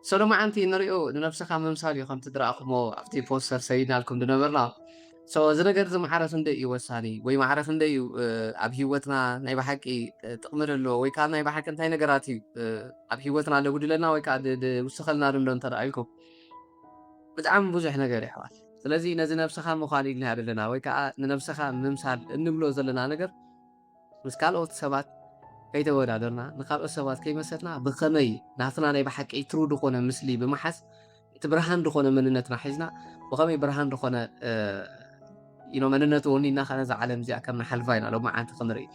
سلام عنتي نريو نفسك عم مثالي خم تدرأكمو أفتي بوستر سيدنا لكم دنبرنا سو زنجر زم عارف ندي يوساني وي ما عارف ندي أبي هوتنا نايب حكي تأمر له وي كان نايب حكي انتي نجاراتي أبي هوتنا لو بدي لنا وي كاد مستقلنا رندون ترى بتعم بوزح نجاري حوال ስለዚህ ነዚ ነፍስኻ ምዃን ኢልና አይደለና ወይ ከዓ ንነፍስኻ ምምሳል እንብሎ ዘለና ነገር ምስ ካልኦት ሰባት ከይተወዳደርና ንኻልኦት ሰባት ከይመሰልና ብኸመይ ናትና ናይ ብሓቂ ትሩ ድኾነ ምስሊ ብምሓዝ እቲ ብርሃን ድኾነ መንነትና ሒዝና ብኸመይ ብርሃን ድኾነ መንነቱ ወኒና ኸ ነዛ ዓለም እዚኣ ከም ንሓልፋ ኢና ሎማ ዓንቲ ክንርኢ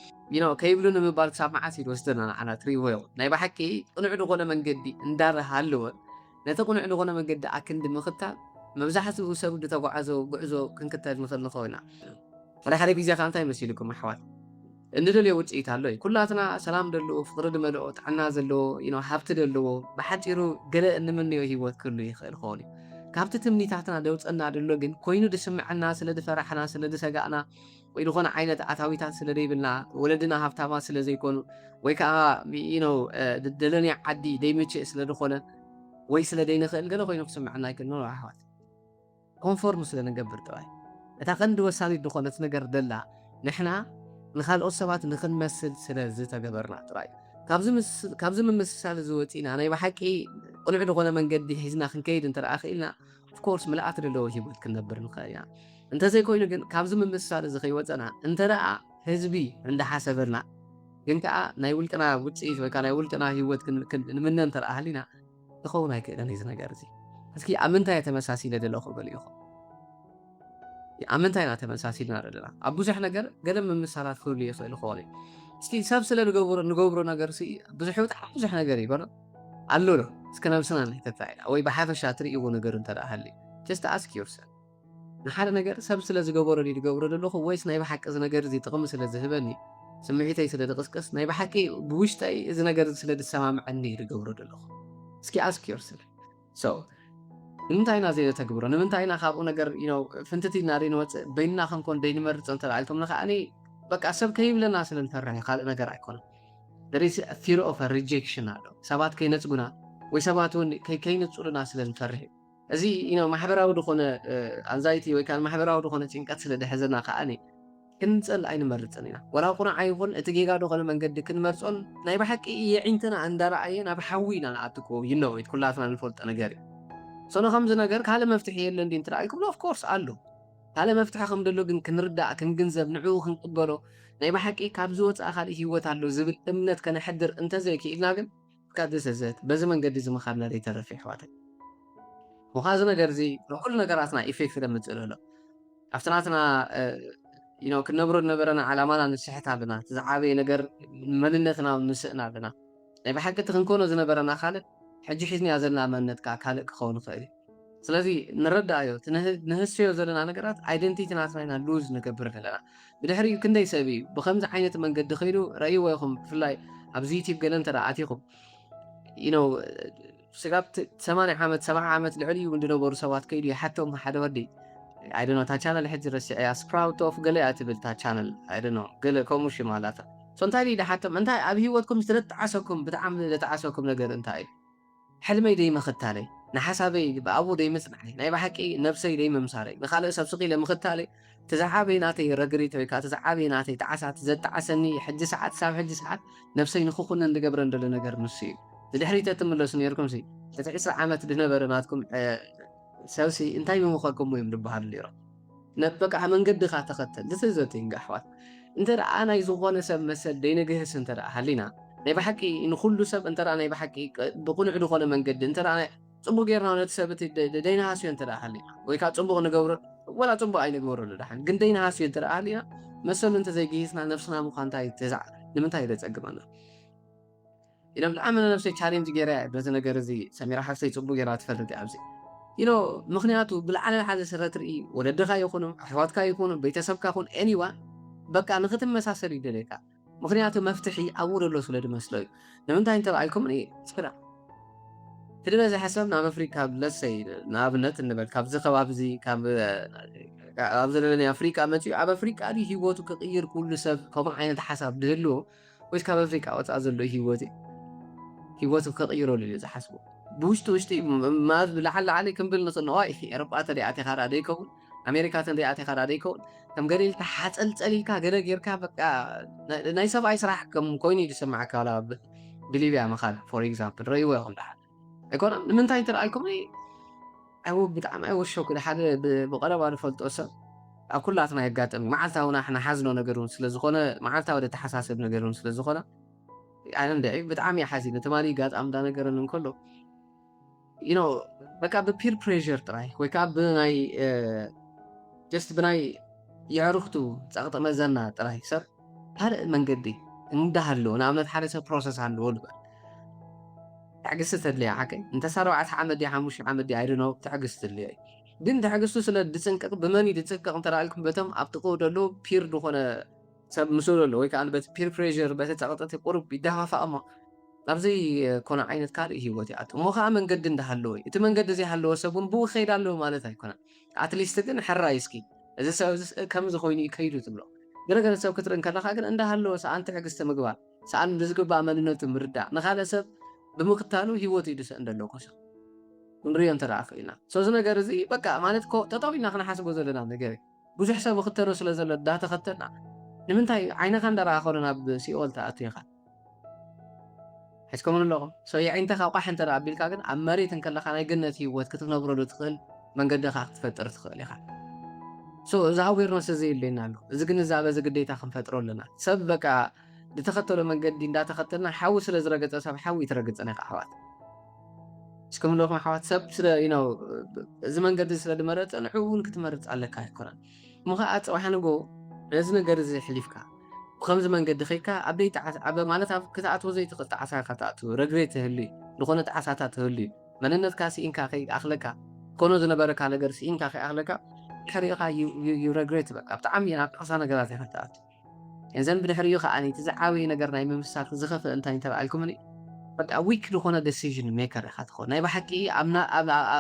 ከይብሉ ንምባል ክሳብ መዓስ ይወስደና ንዓና ትሪእዎ ኢኹም ናይ ብሓቂ ቅኑዕ ድኾነ መንገዲ እንዳረሃለወን ነቲ ቅኑዕ ድኾነ መንገዲ ኣክንዲ ምኽታል መብዛሕትኡ ሰብ ዝተጓዓዞ ጉዕዞ ክንክተል ንኽእል ንኽእል ኢና ሓደ ግዜ ከዓ እንታይ መሲልኩም ኣሕዋት እንደልዮ ውፅኢት ኣሎ እዩ ኩላትና ሰላም ደልዎ ፍቅሪ ድመልኦ ጥዕና ዘለዎ ሃብቲ ደልዎ ብሓፂሩ ገለ እንምንዮ ሂወት ክህሉ ይኽእል ክኸውን እዩ ካብቲ ትምኒታትና ደውፀና ደሎ ግን ኮይኑ ድስምዐና ስለ ድፈራሕና ስለ ድሰጋእና ወይ ዝኾነ ዓይነት ኣታዊታት ስለ ደይብልና ወለድና ሃብታማ ስለ ዘይኮኑ ወይ ከዓ ደለንያ ዓዲ ደይምችእ ስለ ድኾነ ወይ ስለ ደይንኽእል ገለ ኮይኑ ክስምዐና ይክእል ኖ ኣሕዋት ኮንፎርም ስለ ንገብር ጥራይ እታ ቀንዲ ወሳኒት ድኾነት ነገር ደላ ንሕና ንኻልኦት ሰባት ንኽንመስል ስለ ዝተገበርና ጥራይ ካብዚ ምምስሳል ዝወፂና ናይ ብሓቂ ቁልዕ ድኾነ መንገዲ ሒዝና ክንከይድ እንተደኣ ክኢልና ኦፍኮርስ ምልኣት ዘለዎ ሂወት ክንነብር ንኽእል ኢና እንተዘይኮይኑ ግን ካብዚ ምምስሳል እዚ ከይወፀና እንተደኣ ህዝቢ እንዳሓሰበልና ግን ከዓ ናይ ውልቅና ውፅኢት ወይ ከዓ ናይ ውልቅና ሂወት ንምነ እንተደኣ ሃሊና ክኸውን ኣይክእለን እዚ ነገር እዚ እስኪ ኣብ ምንታይ ተመሳሲለ ዘለኹ በልኢኹም ኣብ ምንታይ ኢና ተመሳሲልና ዘለና ኣብ ብዙሕ ነገር ገለ ምምሳላት ክህሉ ይኽእል ክኾን እዩ እስኪ ሰብ ስለ ንገብሮ ነገር ብዙሕ በጣም ብዙሕ ነገር ይበሎ ኣሎ ዶ እስከ ነብስና ንሕተታኢና ወይ ብሓፈሻ ትርእይዎ ነገር እንተደኣ ሃልዩ ጀስት ኣስክ ዮርሰልፍ ንሓደ ነገር ሰብ ስለ ዝገበሮ ዝገብሮ ዘለኹ ወይስ ናይ ብሓቂ እዚ ነገር እዚ ጥቕሚ ስለ ዝህበኒ ስምዒተይ ስለ ድቕስቅስ ናይ ብሓቂ ብውሽጠይ እዚ ነገር ስለ ድሰማምዐኒ ዝገብሮ ዘለኹ እስኪ ኣስክ ዮርሰልፍ ሶ ንምንታይ ኢና ዘይተግብሮ ንምንታይ ኢና ካብኡ ነገር ፍንትቲ ኢና ንወፅእ በይንና ክንኮን ደይንመርፅ እንተላኢልኩም ንኸዓኒ በቃ ሰብ ከይብለና ስለ ንፈርሕ ካልእ ነገር ኣይኮነን there is a fear of a rejection ኣሎ ሰባት ከይነፅጉና ወይ ሰባት እውን ከይነፅሉና ስለ ንፈርሕ እዚ ማሕበራዊ ድኾነ አንዛይቲ ወይ ከዓ ማሕበራዊ ድኾነ ጭንቀት ስለ ድሕዘና ከዓኒ ክንፀል ኣይንመርፅን ኢና ወላ ቁኑዕ ኣይኹን እቲ ጌጋ ድኾነ መንገዲ ክንመርፆን ናይ ብሓቂ የዒንትና እንዳረኣየ ናብ ሓዊ ኢና ንኣትክዎ ይነወይት ኩላትና ንፈልጦ ነገር እዩ ሰኖ ከምዚ ነገር ካለ መፍትሒ የለን ዲ እንትራእይኩም ኦፍ ኮርስ ኣሎ ካለ መፍትሒ ከም ደሎ ግን ክንርዳእ ክንግንዘብ ንዕኡ ክንቅበሎ ናይ ብሓቂ ካብ ዝወፃእ ካልእ ሂወት ኣሎ ዝብል እምነት ከነሕድር እንተዘይክኢልና ግን ካደሰዘት በዚ መንገዲ ዝምኻድና ዘይተረፈ ኣሕዋተይ ወኻዚ ነገር እዚ ንኩሉ ነገራትና ኢፌክት ደምፅእ ኣሎ ኣብቲ ናትና ክንነብሮ ዝነበረና ዓላማና ንስሕት ኣለና ዝዓበየ ነገር መንነትና ንስእና ኣለና ናይ ብሓቂ እቲ ክንኮኖ ዝነበረና ካልእ ሕጂ ሒዝንያ ዘለና መንነት ከዓ ካልእ ክኸውን ይኽእል እዩ ስለዚ ንረዳእዮ ንህስዮ ዘለና ነገራት ኣይደንቲቲ ናትና ኢና ሉዝ ንገብር ዘለና ብድሕሪኡ ክንደይ ሰብ እዩ ብከምዚ ዓይነት መንገዲ ኸይዱ ረእይዎ ኢኹም ብፍላይ ኣብዚ ዩቲብ ገለ እንተደኣ ኣቲኹም ስጋብ 80 ዓመት 70 ዓመት ልዕሊ እዩ ዝነበሩ ሰባት ከይዱ ይሓቶም ሓደ ወዲ ኣይደኖ እታ ቻነል ሕጂ ረሲዐያ ስፕራውት ኦፍ ገለ እያ ትብል እታ ቻነል ኣይደኖ ገለ ከምኡ ሽማ ኣላታ እንታይ ኢሉ ይሓቶም እንታይ ኣብ ሂወትኩም ዝተጣዓሰኩም ብጣዕሚ ዝተጣዓሰኩም ነገር እንታይ እዩ ሕልመይ ደይምኽታለይ ንሓሳበይ ብኣብኡ ደይምፅናዕይ ናይ ብሓቂ ነብሰይ ደይምምሳለይ ንኻልእ ሰብ ስኺኢለ ምኽታለይ ትዛዓበይ ናተይ ረግሪት ወይ ከዓ ትዛዓበይ ናተይ ጣዓሳት ዘጣዓሰኒ ሕጂ ሰዓት ሳብ ሕጂ ሰዓት ነብሰይ ንኽኹነን ዝገብረ እንደሎ ነገር ንሱ እዩ ድሕሪት ትምለሱ ነርኩም እቲ 20 ዓመት ዝነበረ ናትኩም ሰብሲ እንታይ ብምኸልኩም እዮም ዝበሃሉ ነይሮም በቃ መንገድኻ ተኸተል ዝትዘት ይንጋሕዋት እንተደኣ ናይ ዝኾነ ሰብ መሰል ደይንግህስ እንተደኣ ሃሊና ናይ ብሓቂ ንኩሉ ሰብ እንተደኣ ናይ ብሓቂ ብቁኑዕ ዝኾነ መንገዲ እንተደኣ ፅቡቅ ጌርና ነቲ ሰብ እቲ ደይናሃስዮ እንተደኣ ሃሊና ወይ ከዓ ፅቡቅ ንገብሮ ወላ ፅቡቅ ኣይንግበረሉ ድሓን ግን ደይናሃስዮ እንተደኣ ሃሊና መሰሉ እንተዘይግሂስና ነብስና ምኳ ንምንታይ ደፀግመና ኢሎም ብጣዕሚ ነብሰይ ቻሌንጅ ጌራ በዚ ነገር እዚ ሰሚራ ሓፍሰይ ፅቡቅ ጌራ ትፈልጥ እያ ኣብዚ ምክንያቱ ብላዕለ ሓደ ስረ ትርኢ ወለድኻ ይኹኑ ኣሕዋትካ ይኹኑ ቤተሰብካ ይኹን ኤኒዋን በቃ ንኽትመሳሰል ይደለየካ ምክንያቱ መፍትሒ ኣብኡ ዘሎ ስለ ድመስሎ እዩ ንምንታይ እንተባኢልኩም ስራ ትድበ ዝሓሰብ ናብ ኣፍሪካ ለሰይ ንኣብነት እንበል ካብዚ ከባቢ እዚ ኣብ ዘለለና ኣፍሪካ መፅኡ ኣብ ኣፍሪካ ዲ ሂወቱ ክቕይር ኩሉ ሰብ ከምኡ ዓይነት ሓሳብ ድህልዎ ወይስ ካብ ኣፍሪካ ወፃእ ዘሎ ሂወቱ ክቕይረሉ እዩ ዝሓስቡ بوشتي ما لعل عليكم بالنص أوروبا ترياتي خارا ديكون أمريكا ترياتي خارا ديكون كم قليل تحت تسأليكا قليل غيركا بقى ناي سبعي صراحة كم كويني تسمعك على بليبيا مخال فور إكزامبل ريوي هم لحد يكون من تاين ترى إيه أو بتعمل أو الشوك لحد بقرب على فلت أصلا أو كلاتنا يقاتم معلتها إحنا حزنوا نقرون سلزخونا معلتها وده تحساسب نقرون سلزخونا أنا ندعي بتعمي حزين تماني قات أمدا نقرون كله you know በቃ በፒር ፕሬዠር ጥራይ ወይ ከዓ ብናይ ጀስት ብናይ የዕሩኽቱ ጸቕጢ መዘና ጥራይ ሰብ ካልእ መንገዲ እንዳሃለዎ ንኣብነት ሓደ ሰብ ፕሮሰስ ኣለዎ ንበል ትዕግስቲ ተድልያ ሓቀይ እንተሳ 4 ዓመት ድያ 5 ዓመት ድያ ኣይድኖ ትዕግስቲ ተድልያ እዩ ግን ትዕግስቱ ስለ ድፅንቅቕ ብመን እዩ ድፅንቅቕ እንተረኣልኩም በቶም ኣብ ጥቕኡ ደሎ ፒር ዝኾነ ሰብ ምስሉ ኣሎ ወይ ከዓ በቲ ፒር ፕሬዠር በቲ ጸቕጢ ቁርብ ይደፋፋእ እሞ ናብዚ ኮነ ዓይነት ካልእ ሂወት ይኣቱ እሞ ከዓ መንገዲ እንዳሃለዎ እዩ እቲ መንገዲ ዘይሃለዎ ሰብ እውን ብኡ ከይድ ኣለዎ ማለት ኣይኮነን ኣትሊስት ግን ሕራይ እስኪ እዚ ሰብ ከምዚ ኮይኑ እዩ ከይዱ ትብሎ ገለገለ ሰብ ክትርኢ ከለካ ግን እንዳሃለዎ ሰኣን ትዕግስቲ ምግባር ሰኣን ብዝግባእ መንነቱ ምርዳእ ንካልእ ሰብ ብምክታሉ ሂወት እዩ ድስእ እንደሎ ኮሰ ክንሪኦ እንተደኣ ክኢልና እዚ ነገር እዚ በቃ ማለት ኮ ጠጠው ኢልና ክነሓስቦ ዘለና ነገር እዩ ብዙሕ ሰብ ክተሎ ስለ ዘሎ ዳተኸተልና ንምንታይ ዓይንኻ እንዳረኣኸሎ ናብ ሲኦል ተኣቱ ኢኻ حسكم اللغة سو يعني تخا قاح انت رابيل كاغن امريت ان كلا خانا جنة هيوت كتنبرو دو تخل من قد خا تفطر تخل يخا سو زاوير نس زي اللي نالو اذا كن زابه زي قديتا خنفطرو لنا سب بقى دتخطلو من قد اندا تخطلنا حاوس لزرقت سب حاوي ترقصنا حوات حسكم اللغة حوات سب سلا يو زمان قد سلا دمرت انا حون كتمرت على كاي قران مخات وحنغو لازم نقرز حليفكا بخمس من قد خيكا أبديت أب مالتها كتاعت وزيت قطع عسى قطعت رجريت هلي لخونة عساتات هلي من الناس كاسي إنك أخي أخلكا كونو زنا برك على جرس إنك أخي أخلكا حريقة يو رجريت بقى بتعمي أنا أصلا قرات قطعت يعني زين بنحريقة أني تزعوي نقرنا يمين مساك زخف أنت تبع الكومني but a week لخونة decision maker خد خو نايب حكي أمنا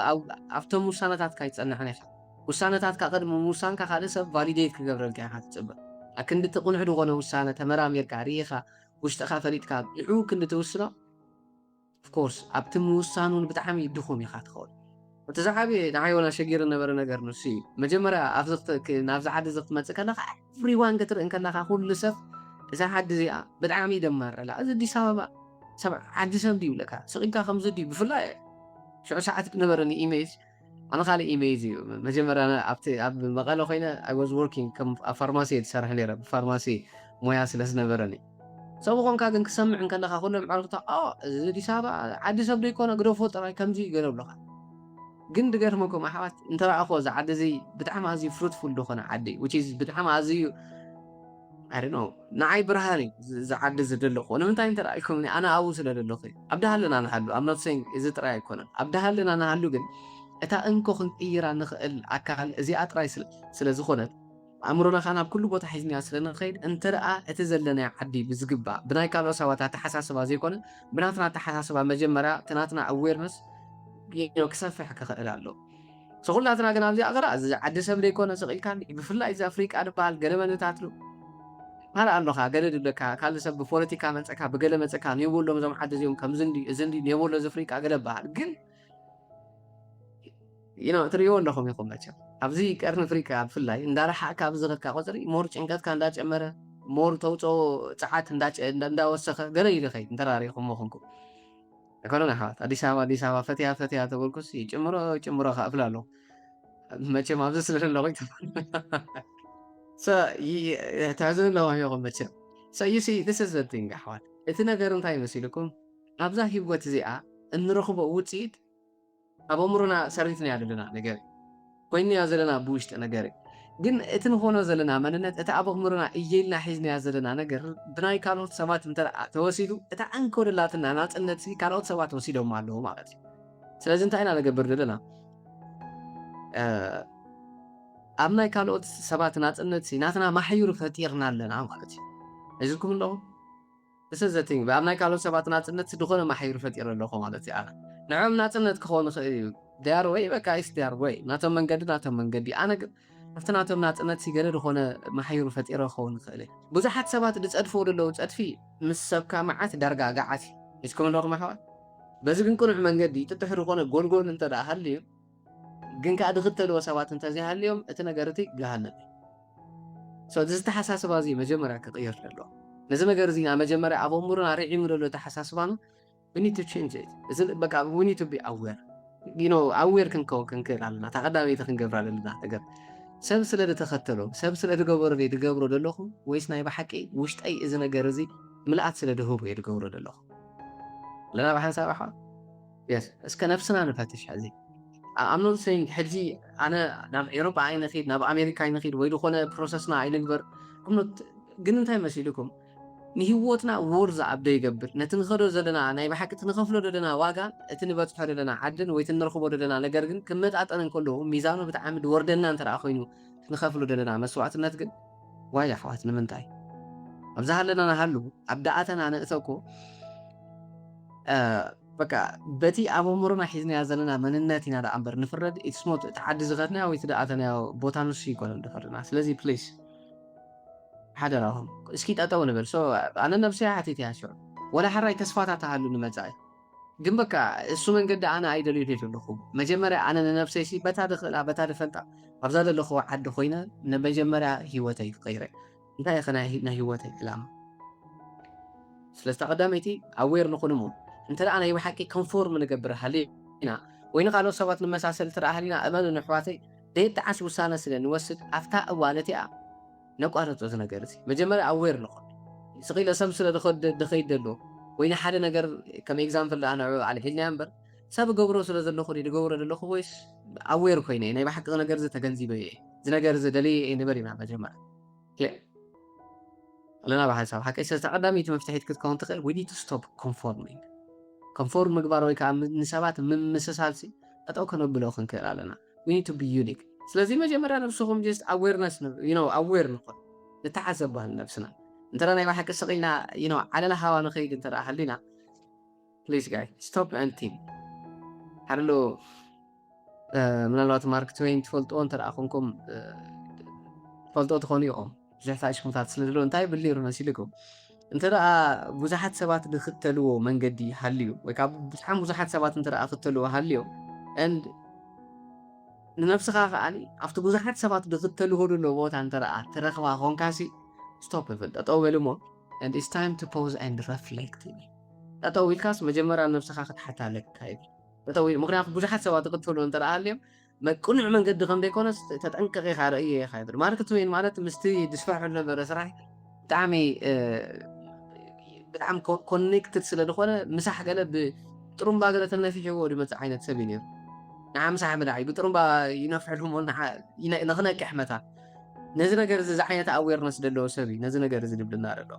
أو أفتم مسانات كايت أنا حنيفة مسانات كقدر مسان كخالص validate كقبل الكائن هتسبب لكن تقول حلو غنى وسانة تمرام يركاريخا واشتخا فريد كاب يعو كنت توصله of course أبتم وسانون بتعمي يدخون يخات خول وتزعبي نعي ولا شجير النبر نجار نسي مجمرة أفضلت نافذ حد زقت ما تكنا everyone كتر إن كنا خاخون لسف إذا حد زي بدعمي دمر لا إذا دي سبع حد سام دي ولا كا سقيك خمسة دي بفلا شو ساعات نبرني إيميج أنا خالي إيميجي مجمرة أنا أب مقالة خينا I was working كم فارماسي تسرح لي رب فارماسي موياس لسنا برني سوقهم كأن كسمع إن كنا خاخونا معرضة دي سابع عاد سبدي يكون أقرفه ترى كم زي قرب لها جند قرمكم أحوات أنت رأى أخوز عاد زي بتعمل زي fruitful دخنا عادي which is بتعمل زي I don't know نعي برهاني عاد زي دلخو أنا من تاين ترى يكون أنا أوصل للخي أبدها لنا أنا حلو I'm not saying إذا ترى يكون أبدها لنا أنا حلو جن أتا أنكو خنقيرا نخل أكال زي أتراي سلزخونت أمرنا خانا بكل بوتا حيزني أسلنا خير أنت رأى أتزلنا عدي بزقبا بناي كالو سواتا تحساسبا زي كون بناتنا تحساسبا مجمرة تناتنا awareness ينو كسافي حكا خير اللو سغلاتنا قنال زي أغرا عدي سبلي كون سغيل كان بفلا إذا أفريق أدبال قلما نتاتلو هلا أنو خا قلد لكا كال سب بفوليتيكا منسكا بقلما منسكا نيبولو مزم حد زيهم كم زندي نيبولو زفريق أقلبا قل تريون لهم يقوم بچا أبزي كأرن أفريقيا بفلاي ندار حق أبزغت كقصري مور إنكات كان داش أمره مور توتو ساعات نداش ندا وسخ غير يخي ندراري خم مخنكو أكلنا حات أدي سوا فتيا تقول كسي جمرة خافلالو ما شيء ما بزس لهم تعزون لهم يقوم بچا you see this is the thing أحوال إثنا غيرن تايم مسيلكم أبزا هيبوت زيا إن رخبة وتسيد أبومرنا سريتني على لنا نجاري كويني أزلنا بوشت نجاري جن إتن هون أزلنا مننا إتا أبومرنا إيجيلنا حزني أزلنا نجار بناي كانوا سوات متر توسيدو إتا أنكر اللاتنا ناس إن تسي كانوا سوات توسيدو معلوم مالتي سلازم تاينا لجبر لنا أبناي كانوا سوات ناس إن تسي ناتنا ما حيور فتيرنا لنا مالتي أجلكم الله this is the thing بأبناي كانوا سوات ناس إن تسي دخلنا ما حيور فتيرنا لهم مالتي أنا نعم ناتنا كخون they are way بكايس they are way ناتهم من قدي أنا أفتناتهم ناتنا تيجرر هنا ما حيرو فتيرة خون خلي بزحت سبات دتأدفور اللو تأدفي مس سبكا معات درجة قعتي يسكون لغة محوات በዚ ግን ቁኑዕ መንገዲ ትትሕር ዝኾነ ጎልጎል እንተ ደኣ ሃልዩ ግን ከዓ ዝኽተልዎ ሰባት እንተዘይሃልዮም እቲ ነገር እቲ ገሃነም እዩ። እዚ ዝተሓሳስባ እዚ መጀመርያ ክቕየር ኣለዎ። ነዚ ነገር እዚ መጀመርያ ኣብ ኣእምሮና ርዒሙ ዘሎ ተሓሳስባና we need to change it. እዚ በቃ we need to be aware. aware ክንክእል ኣለና። እታ ቀዳመይቲ ክንገብራ ዘለና ነገር ሰብ ስለ ዝተኸተሎ ሰብ ስለ ዝገበሮ ዝገብሮ ዘለኹ ወይስ ናይ ብሓቂ ውሽጠይ እዚ ነገር እዚ ምልኣት ስለ ዝህቦ እየ ዝገብሮ ዘለኹ ለና ብሓንሳብ ኣሓ የስ እስከ ነፍስና ንፈትሽ ሕዚ I'm not saying ሕጂ ኣነ ናብ ኤሮጳ ኣይንኸይድ ናብ ኣሜሪካ ኣይንኸይድ ወይ ዝኾነ ፕሮሰስና ኣይንግበር ግን እንታይ መሲልኩም ንህይወትና ወርዛ ኣብደ ይገብር ነቲ ንኸዶ ዘለና ናይ ብሓቂ እቲ ንኸፍሎ ዘለና ዋጋ እቲ ንበፅሖ ዘለና ዓድን ወይ እቲ ንረኽቦ ዘለና ነገር ግን ክመጣጠን እንከለዉ ሚዛኑ ብጣዕሚ ድወርደና እንተደኣ ኮይኑ ንኸፍሎ ዘለና መስዋዕትነት ግን ዋይ ኣሕዋት ንምንታይ ኣብዛ ሃለና ናሃሉ ኣብ ዳኣተና ንእተኮ በቃ በቲ ኣብ ኣእምሮና ሒዝናያ ዘለና መንነት ኢና ደኣ እምበር ንፍረድ ኢትስሞት እቲ ዓዲ ዝኸድናዮ ወይ እቲ ደኣተናዮ ቦታ ንሱ ይኮነን ንኸድና ስለዚ ፕሊስ ሓደራኹም እስኪ ጠጠው ንብል ኣነ ነብሰይ ሓቲት እያ ሽዑ ወላ ሓራይ ተስፋታት ሃሉ ንመጻኢ ግን በቃ እሱ መንገዲ ኣነ ኣይደልዩ ዘለኹ መጀመርያ ኣነ ንነብሰይ በታ ድኽእላ በታ ድፈልጣ ኣብዛ ዘለኹ ዓዲ ኮይነ ንመጀመርያ ሂወተይ ክቀይረ እንታይ ኢኸ ናይ ሂወተይ ዕላማ ስለዚ ተቐዳመይቲ ኣዌር ንኹን እሞ እንተ ደኣ ናይ ብሓቂ ኮንፎርም ንገብር ሃሊና ወይ ንኻልኦት ሰባት ንመሳሰል ትረኣ ሃሊና እመኑ ንኣሕዋተይ ደየጣዓስ ውሳነ ስለ ንወስድ ኣፍታ እዋን እቲኣ ነቋረፆ እዚ ነገር እዚ መጀመርያ ኣዌር ንኹን ስኺለ ሰብ ስለ ድኸይድ ደሎ ወይ ንሓደ ነገር ከም ኤግዛምፕል ደኣ ንዕኡ ኣልሒልናያ እምበር ሰብ ገብሮ ስለ ዘለኹ ድገብሮ ዘለኹ ወይስ ኣዌር ኮይነ ናይ ብሓቂ ነገር እዚ ተገንዚበ እየ እዚ ነገር እዚ ደልየ እየ ንበል ኢና መጀመርያ ኣለና ብሓንሳብ ሓቂ ስለዚ ተቐዳሚት መፍትሒት ክትከውን ትኽእል we need to stop conforming ኮንፎርም ምግባር ወይ ከዓ ንሰባት ምምስሳልሲ ጠጠው ከነብሎ ክንክእል ኣለና we need to be unique ስለዚ መጀመርያ ነብስኹም just awareness aware ንኾን ንተሓሰብ ባህል ነብስና እንተዳ ናይ ባሕቂ ስቒልና ዓለላ ሃዋ ንኸይድ እንተዳ ሃሊና please guys stop and think ሓደሎ ምናልባት ማርክ ትዌይን ትፈልጥዎ እንተደኣ ኮንኩም ትፈልጥዎ ትኾኑ ኢኹም ብዙሕ ታሽሙታት ስለ ዘለዎ እንታይ ብሊሩ መሲልኩም እንተደኣ ብዙሓት ሰባት ዝኽተልዎ መንገዲ ሃልዩ ወይ ከዓ ብጣዕሚ ብዙሓት ሰባት እንተደኣ ክተልዎ ሃልዮ and ንነፍስኻ ከዓኒ ኣብቲ ብዙሓት ሰባት ዝኽተልዎ ዘሎ ቦታ እንተደኣ ትረኽባ ኮንካሲ ስቶፕ ይብል ጠጠው በል እሞ and it's time to pause and reflect ጠጠው ኢልካስ መጀመርያ ነፍስኻ ክትሓታለካ ይብል ጠጠው ምክንያቱ ብዙሓት ሰባት ዝኽተልዎ እንተደኣ ሃልዮም መቁኑዕ መንገዲ ከም ዘይኮነስ ተጠንቀቕ ኢኻ ርእየ ኢኻ ይብል ማርክ ትዌይን ማለት ምስቲ ድስፋሕ ዝነበረ ስራሕ ብጣዕሚ ኮኔክትድ ስለ ዝኾነ ምሳሕ ገለ ብጥሩምባ ገለ ተነፊሕዎ ዝመፅእ ዓይነት ሰብ እዩ ነይሩ ንዓ ምሳሕ መድዓይ ብጥሩምባ ይነፍሕልሁም ንኽነቅሕ መታ ነዚ ነገር እዚ ዓይነት ኣዌርነስ ዘለዎ ሰብ እዩ ነዚ ነገር እዚ ድብልና ኣሎ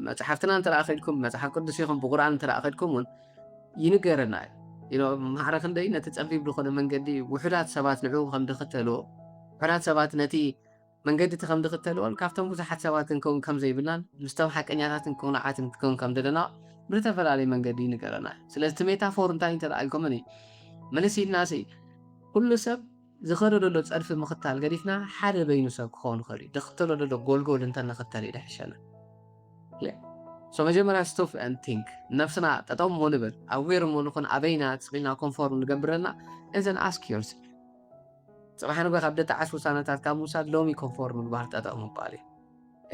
መፅሓፍትና እንተደኣ ኸድኩም መፅሓፍ ቅዱስ ኢኹም ብቁርኣን እንተደኣ ኸድኩም እውን ይንገረና ማዕረ ክንደይ ነቲ ፀቢብ ዝኾነ መንገዲ ውሑዳት ሰባት ንዕኡ ከም ዝኽተልዎ ውሑዳት ሰባት ነቲ መንገዲ እቲ ከም ዝኽተልዎን ካብቶም ብዙሓት ሰባት ክንከውን ከም ዘይብልናን ምስቶም ሓቀኛታትን ኩንዓትን ክከውን ከም ዘለና ብዝተፈላለየ መንገዲ ይንገረና ስለዚ እቲ ሜታፎር እንታይ እንተደኣ ኢልኩምኒ መለስ ኢልናሲ ኩሉ ሰብ ዝኸዶ ዘሎ ፀድፊ ምኽታል ገዲፍና ሓደ በይኑ ሰብ ክኸውን ይኽእል እዩ ዝኽተሎ ዘሎ ጎልጎል እንተንኽተል እዩ ድሕሸና መጀመርያ ስቶፕ and think ነፍስና ጠጠው ሞ ንብል ኣዌር ሞ ንኹን ኣበይና ፅቂልና ኮንፎርም ንገብረና and then ask yourself ፅባሕ ንጎ ካብ ደተዓስ ውሳነታት ካብ ምውሳድ ሎሚ ኮንፎርም ምግባር ጠጠው ምባል እዩ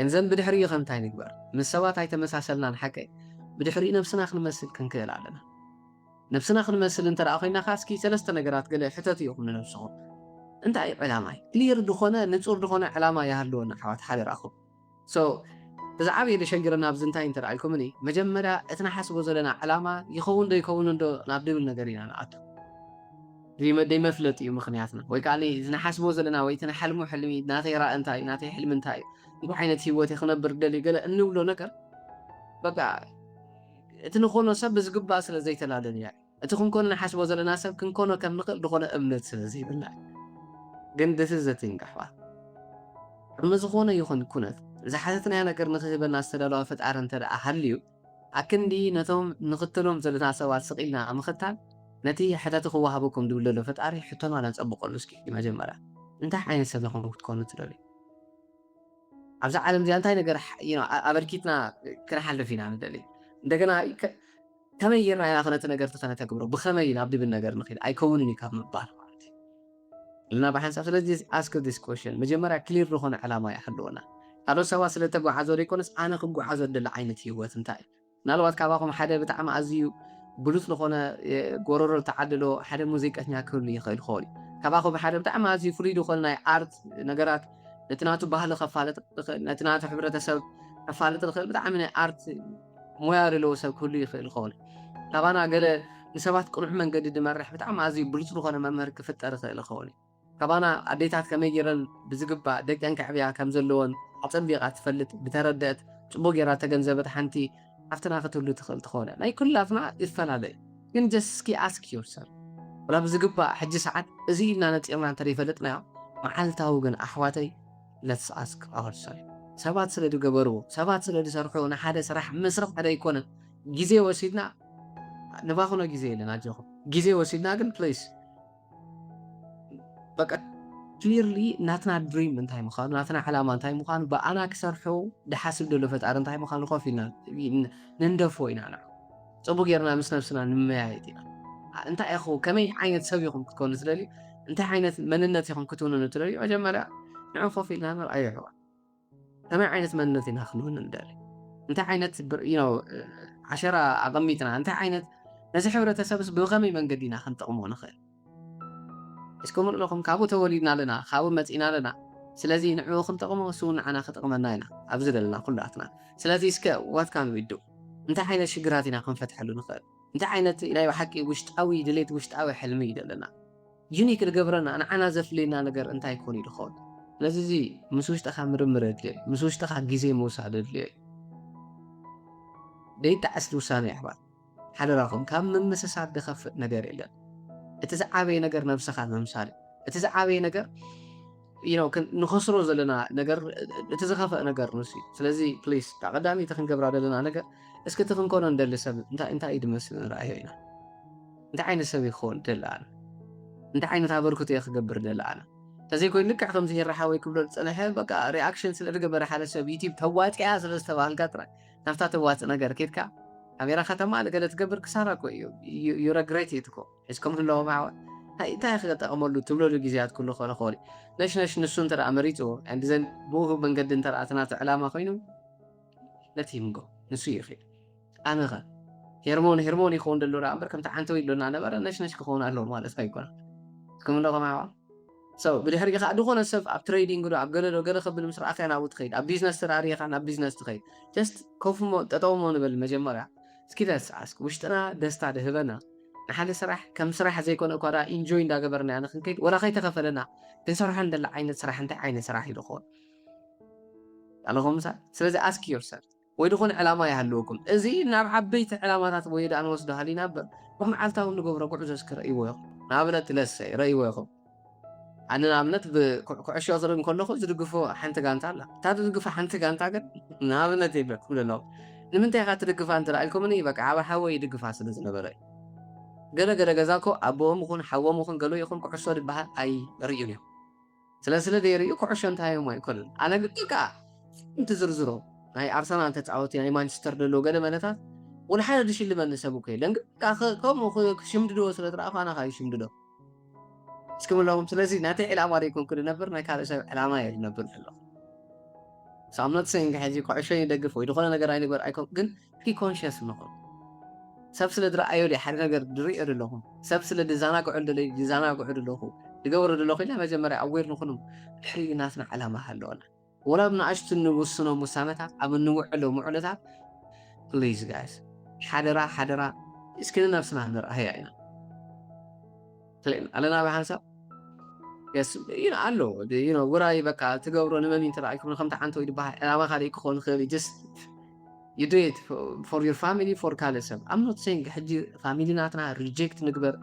and then ብድሕሪኡ ከም እንታይ ንግበር ምስ ሰባት ኣይተመሳሰልናን ሓቀ ብድሕሪኡ ነፍስና ክንመስል ክንክእል ኣለና ነፍስና ክንመስል እንተደኣ ኮይና ካስኪ ሰለስተ ነገራት ገለ ሕተት ኢኹም ንነፍስኹም እንታይ ዕላማይ ክሊር ዝኾነ ንፁር ዝኾነ ዕላማ ይሃልወና ኣሕዋት ሓደራኹም እዚ ዓብዪ ዝሸግረና ኣብዚ እንታይ እንተደኣ ኢልኩምኒ መጀመርያ እቲ ናሓስቦ ዘለና ዕላማ ይኸውን ዶ ይከውን ዶ ናብ ድብል ነገር ኢና ንኣቱ ደይመፍለጥ እዩ ምኽንያትና ወይ ከዓ ዝናሓስቦ ዘለና ወይ እቲ ናሓልሙ ሕልሚ ናተይ ራእ እንታይ እዩ ናተይ ሕልሚ እንታይ እዩ እንታይ ዓይነት ሂወት ክነብር ደልዩ ገለ እንብሎ ነገር በቃ እቲ ንኾኖ ሰብ ብዝግባእ ስለ ዘይተላለለ እያ እቲ ክንኮነ ናሓስቦ ዘለና ሰብ ክንኮኖ ከም ንኽእል ዝኾነ እምነት ስለ ዘይብልና ግን this is the thing ኣሕዋት ዝኾነ ይኹን ኩነት ዝሓተትናዮ ነገር ንክህበና ዝተዳለወ ፈጣሪ እንተደኣ ሃልዩ ኣክንዲ ነቶም ንኽተሎም ዘለና ሰባት ስቒልና ምኽታል ነቲ ሕተት ክወሃበኩም ድብል ዘሎ ፈጣሪ ሕቶና ነፀብቐሉ እስኪ መጀመርያ እንታይ ዓይነት ሰብ ንኹም ክትኮኑ ትደልዩ ኣብዛ ዓለም እዚኣ እንታይ ነገር ኣበርኪትና ክንሓልፍ ኢና ንደሊ እንደገና كمي يرنا يا أخي نتنجر تخنا تكبره بخمي نبدي بالنجر نخيل أيكونني كم بار لنا بحسب سلجي ask this question مجمرة كلير رهون علامة يحلونا هذا سوا سلتة عزوري يكونس أنا خو عزور دل عينة هيوت انتاي نالوات كاباكم حدا بتعمل أزيو بلوث لخونا قرر تعدلو حدا موزيك أثناء كل يخيل خولي كاباكم حدا بتعمل أزيو فريدو خلنا أرت نجارات نتناتو بهلا خفالة نتناتو حبرة سب خفالة الخيل بتعمل أرت مويار لو سب كل يخيل خولي طبعا قال نسبات كل من قد مرح بتعمل أزيو بلوث لخونا ممر كفت أرخيل خولي كبانا أديتات كميجرن بزقبة دقن كعبيها كم زلون عطن بيقع تفلت بتردد تبغى يرى تجنزبت حنتي عفتنا ختولو تخل تخونه لا يكون لافنا يفعل هذا ين just ask yourself ولا بزقبة حج ساعات زينا نتيمنا عن طريق فلتنا معلتا وجن أحواتي let's ask ourselves سبات سلدو جبرو سبات سلدو سرحونا حدا سرح مسرح حدا يكون جزء وسيدنا نبغانا جزء لنا جوه جزء وسيدنا كن please بقى clearly ناتنا دريم انتهي مخان ناتنا علامة انتهي مخان بأنا كسرحو دحاسب دولو فتار انتهي مخان لخوفينا نندفوينا أنا صبو غيرنا مس نفسنا نمايتنا انت يا أخو كمي عينة سويكم تكون نتلالي انت عينة مننتكم كتون نتلالي وجمالا نعرفو فينا نر أي حوار كمي عينة مننتنا نخلون ندالي انت عينة عشرة أضميتنا انت عينة نزح حورة تسابس بغمي من قدينا خنطقمون خير اسكم لكم كابو توليدنا لنا خاو متئنا لنا سلازي نعو خنطقم وسون عنا خطقمنا لنا أبزل لنا كلاتنا سلازي اسكا وات كان ويدو انت حين شجراتنا خنفتح له نخير انت حين إلهي وحكي وشت قوي دليت وشت قوي حلمي دلنا يونيك الجبرنا أنا زفلينا نجر انت يكوني لخود لازي مسوش تخا مرمرد لي مسوش تخا جزي مساعد لي ديت أسلو ساني أحباب حدا رقم كم من مساسات دخف نجار إلا اتزعابي نجر نفسها مثال اتزعابي نجر نخسرو زلنا نجر اتزخف نجر نسي سلازي بليز قدامي تخن قبر لنا نجر اسك تخن كون ندل سبب انت ايد مسن راينا انت عين سبي خون دلعنا انت عين تابركت يا خبر دلعنا تزي كوين لك خمس هي رحاوي كبر انا حب بقى رياكشن سلرقبر حاله سبيتي بتوات يا سلستوال قطره نفتا توات نجر كيتكا كاميرا ختمة لقد تقبر كسارة كوي you regret it كو إسكم هلو معه هاي تاخذ تأمل تبلو الجزيات كله خلا خالي ليش نسون ترى أمريتو عند زين بوه بنقدم ترى أثناء علامة خينو لا تيمجو نسيخي أنا غا هرموني خون دلورا أمبر كم تحنتوي لنا أنا برا نش كخون ألو مال إسكايكونا إسكم هلو معه بدي هرجع خا دخون السف أب تريدينج ولا أب قلنا قلنا خبل مسرع أخينا أبو تخيل أب بيزنس ترى أريخ أنا أب بيزنس تخيل just كوفمو تطومون بالمجمرة كده أساسك وشتنا دست على هبنا نحن سرح كم سرح زي كون أقرأ enjoy دا قبرنا أنا خنكيد ولا خي تغفلنا تنسرح عند العين سرح أنت عين سرح يدخون اللهم سا سلازي ask yourself ويدخون علامة يهلوكم إزي ناب حبيت علامات ويد أنا وصدها لي ناب رغم عالتها ونقول رقول عزسك رأي ويخ نابنا تلسي رأي ويخ أنا نامنت بكعش يظهر كل نخو تدقفوا حنت قانت على تدقفوا حنت قانت عقد نامنا تيبك كل نوع لمن تيجي تدقفوا أنت رأيكم إني بك عاو حوا يدقفوا سلزنا براي قرا جزاكو أبوهم يكون حوا يكون قالوا يكون كعش صار بها أي ريونيو سلسلة ديريو كعش أنت هاي ما يكون أنا قلت لك أنت زرزرو هاي أرسنال أنت تعوتي يعني مانشستر لو قدر منتها ولا حاجة دش اللي من نسبوك لأن كم أخو شمددو سلطة رأف أنا خايف شمددو اسكم لهم سلازي ناتي علامة يكون كل نبر نكاد سب علامة ينبر الله so I'm not saying حاجة كعشان يدقف ويدخل أنا قرأي نقول أيكون جن في conscious نقول سبسل درا أيولي حرنا قر دري أرلهم سبسل دزانا قعد لي دزانا قعد له يدور له خلنا ما جمرة أوير نخنم حري ناسنا علامة هاللون ولا بنعشت النوسنا مسامتها أم النوع له معلتها please guys حدرا اسكنا نفسنا نرى هي عنا أنا بحسب yes وراي بقى تقولوا أنا ما مين ترى يكون خمسة عنتو يدبها أنا ما خلي يكون خلي just you do it for your family for كالسم I'm not saying حجي family ناتنا reject نقبر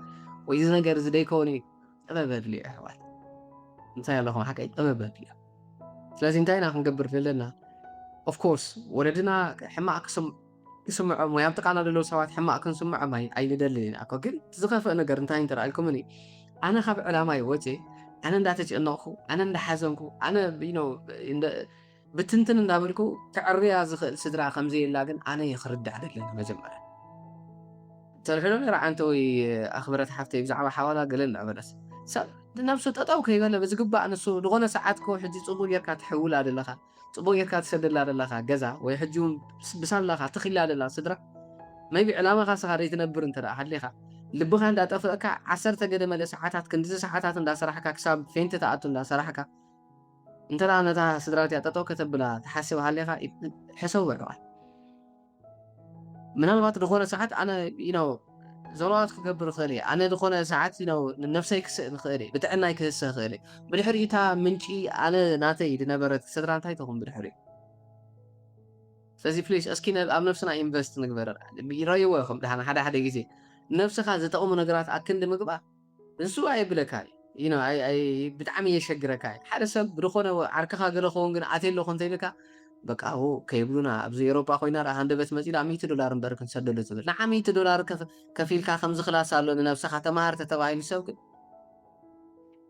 وإذا نقدر زي كوني أبى بدلي أحوال انت يلا هون حكيت أبى بدلي لازم انتهينا نقبر في لنا of course ولدنا حما أقسم يسمع ما يبتقى أنا لو سوات حما أكون سمع ما أي لدلين أكو قل تزقف أنا قرنتين ترى الكومني أنا خاف علامة وجهي أنا نداتج إنه أنا ندحزنكو أنا بتنتن ندابلكو تعريا زخ سدرا خمزي لكن أنا يخرد على لنا مجمرة تلحلو نرى عن توي أخبرت حفتي بزعبة حوالا قلنا بس نفسه تطاو كيغلا بس قبا نسو دغونه ساعات كو حجي صبو يركا تحول على لخا صبو يركا تسدل على لخا غزا وي حجون بسال لخا تخيل على لا سدرا ما يبي علامه خاصه غادي تنبر انت حليخا لبخا اندا طفقك 10 قدم ساعات كندز ساعات اندا سراحك حساب فين تتعطل اندا سراحك انت لا انا سدراتي تطاو كتبلا تحسب عليها حسوا روح من الوقت دغونه ساعات انا زلوات كقبر خالي أنا دخون ساعات نفسي خالي بتعناي كسر خالي بالحري تا منشي أنا ناتي دنبرت سدران تاي تكون بالحري سازي فليش أسكين أم نفسنا إنفست نقبر بيرايوهم ده أنا حدا يجي نفسك هذا تقوم نقرات أكن دمقبا نسوا أي بلكاي أي بتعمي يشجركاي حدا سب دخون عركها قلخون جن عتيل لخون تيلكا بقى هو كيبلونا أبزي أوروبا خوينا راه عند بس مزيد $100 مبارك نسدل زبل لا $100 كفيل كخمس خلاص قالوا لنا نفسها تمهرت تبعي نسوق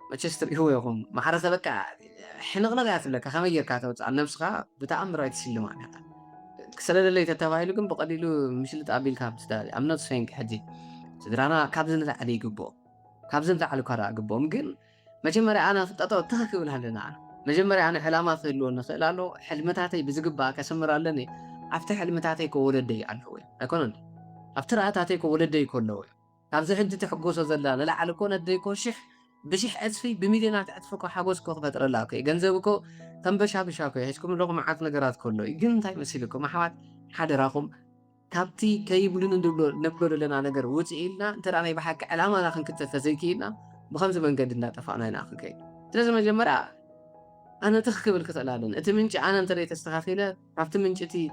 مانشستر هو يقوم ما حرس بقى حنا قاعد لك خمير كاتوت عن نفسها بتأمر رايت سلمان هذا كسر اللي تتبعي لكم بقليلو مش اللي تقابل كابس داري I'm not saying حجي سدرانا كابزن علي قبو كابزن على كرا قبو ممكن مجمري أنا تخكي لنا أنا مجمري أنا حلامات اللو نخلالو حلمتاتي بزقبا كسمر لني أفتح حلمتاتي كولدي عنوي أكون أفتراتاتي كولدي كله كابز حد تحقوس زلان لا على كون الديكو شح بشح أسفي بمدينات أتفكو حقوسكو فترة لاكي جنزبكو تم بشاكو يحكم لكم معاك نجارات كله يجن تاي مسيلكم محوات حد راكم كابتي كيبلون نبلو لنا نجار وتقيلنا ترى أنا بحكي علامة أنا كنت تزكينا بخمسة من قد النات فأنا هنا أخي لازم أجمع أنا تخكب الكتلالن أتمنى أنا ترى تستخفيله عرفت من جتي